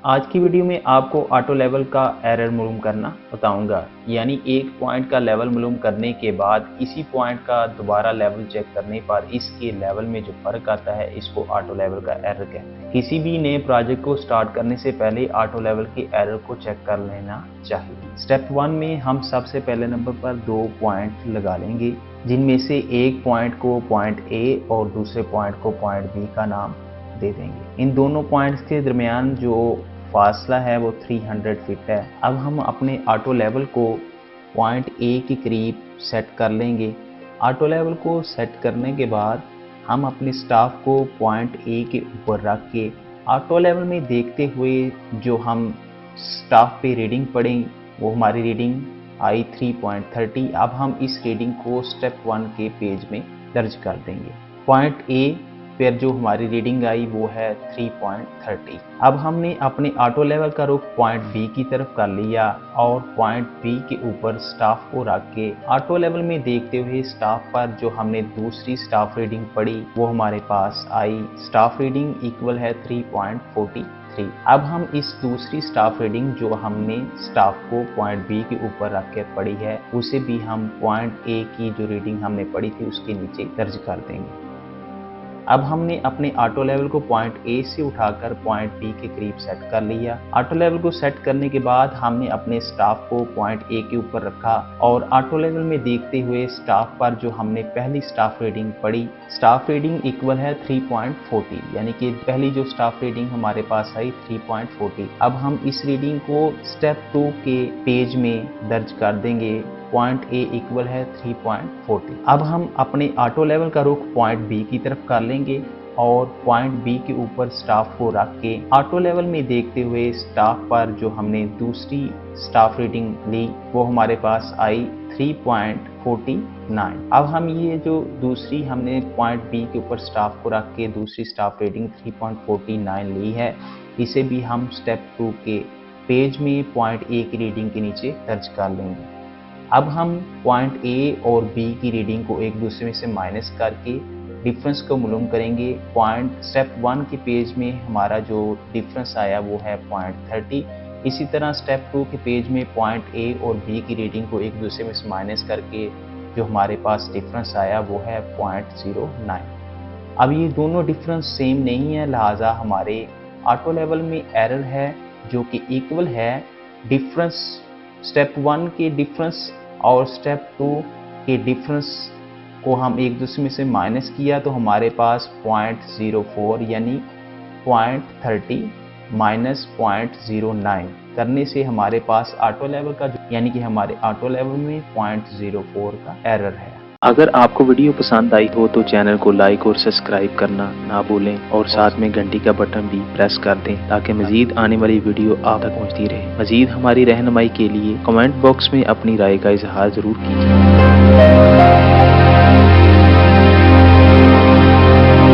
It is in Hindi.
आज की वीडियो में आपको ऑटो लेवल का एरर मालूम करना बताऊंगा। यानी एक पॉइंट का लेवल मालूम करने के बाद इसी पॉइंट का दोबारा लेवल चेक करने पर इसके लेवल में जो फर्क आता है इसको ऑटो लेवल का एरर कहते हैं। किसी भी नए प्रोजेक्ट को स्टार्ट करने से पहले ऑटो लेवल के एरर को चेक कर लेना चाहिए। स्टेप 1 में हम सबसे पहले नंबर पर 2 पॉइंट लगा लेंगे, जिनमें से एक पॉइंट को पॉइंट ए और दूसरे पॉइंट को पॉइंट बी का नाम दे देंगे। इन दोनों पॉइंट्स के दरमियान जो फासला है वो 300 फीट है। अब हम अपने ऑटो लेवल को पॉइंट ए के करीब सेट कर लेंगे। ऑटो लेवल को सेट करने के बाद हम अपने स्टाफ को पॉइंट ए के ऊपर रख के ऑटो लेवल में देखते हुए जो हम स्टाफ पे रीडिंग पढ़ें वो हमारी रीडिंग आई 3.30। अब हम इस रीडिंग को स्टेप 1 के पेज में दर्ज कर देंगे। पॉइंट ए फिर जो हमारी रीडिंग आई वो है 3.30। अब हमने अपने ऑटो लेवल का रुख पॉइंट बी की तरफ कर लिया और पॉइंट बी के ऊपर स्टाफ को रख के ऑटो लेवल में देखते हुए स्टाफ पर जो हमने दूसरी स्टाफ रीडिंग पढ़ी वो हमारे पास आई। स्टाफ रीडिंग इक्वल है 3.43। अब हम इस दूसरी स्टाफ रीडिंग जो हमने स्टाफ को पॉइंट बी के ऊपर रख के पढ़ी है उसे भी हम पॉइंट ए की जो रीडिंग हमने पढ़ी थी उसके नीचे दर्ज कर देंगे। अब हमने अपने ऑटो लेवल को पॉइंट ए से उठाकर पॉइंट बी के करीब सेट कर लिया। ऑटो लेवल को सेट करने के बाद हमने अपने स्टाफ को पॉइंट ए के ऊपर रखा और ऑटो लेवल में देखते हुए स्टाफ पर जो हमने पहली स्टाफ रीडिंग पढ़ी, स्टाफ रीडिंग इक्वल है 3.40, यानी कि पहली जो स्टाफ रीडिंग हमारे पास आई 3.40। अब हम इस रीडिंग को स्टेप 2 के पेज में दर्ज कर देंगे। पॉइंट ए इक्वल है 3.40। अब हम अपने ऑटो लेवल का रुख पॉइंट बी की तरफ कर लेंगे और पॉइंट बी के ऊपर स्टाफ को रख के ऑटो लेवल में देखते हुए स्टाफ पर जो हमने दूसरी स्टाफ रीडिंग ली वो हमारे पास आई 3.49। अब हम ये जो दूसरी हमने पॉइंट बी के ऊपर स्टाफ को रख के दूसरी स्टाफ रीडिंग 3.49 ली है, इसे भी हम स्टेप 2 के पेज में पॉइंट ए की रीडिंग के नीचे दर्ज कर लेंगे। अब हम पॉइंट ए और बी की रीडिंग को एक दूसरे में से माइनस करके डिफरेंस को मालूम करेंगे। पॉइंट स्टेप 1 के पेज में हमारा जो डिफरेंस आया वो है 0.30। इसी तरह स्टेप 2 के पेज में पॉइंट ए और बी की रीडिंग को एक दूसरे में से माइनस करके जो हमारे पास डिफरेंस आया वो है 0.09। अब ये दोनों डिफरेंस सेम नहीं है, लिहाजा हमारे ऑटो लेवल में एरर है जो कि इक्वल है डिफरेंस स्टेप 1 के डिफरेंस और स्टेप 2 के डिफरेंस को हम एक दूसरे में से माइनस किया तो हमारे पास 0.04 यानी 0.30 माइनस 0.09 करने से हमारे पास ऑटो लेवल का यानी कि हमारे ऑटो लेवल में 0.04 का एरर है। अगर आपको वीडियो पसंद आई हो तो चैनल को लाइक और सब्सक्राइब करना ना भूलें और साथ में घंटी का बटन भी प्रेस कर दें ताकि मजीद आने वाली वीडियो आप तक पहुंचती रहे। मजीद हमारी रहनुमाई के लिए कमेंट बॉक्स में अपनी राय का इजहार जरूर कीजिए।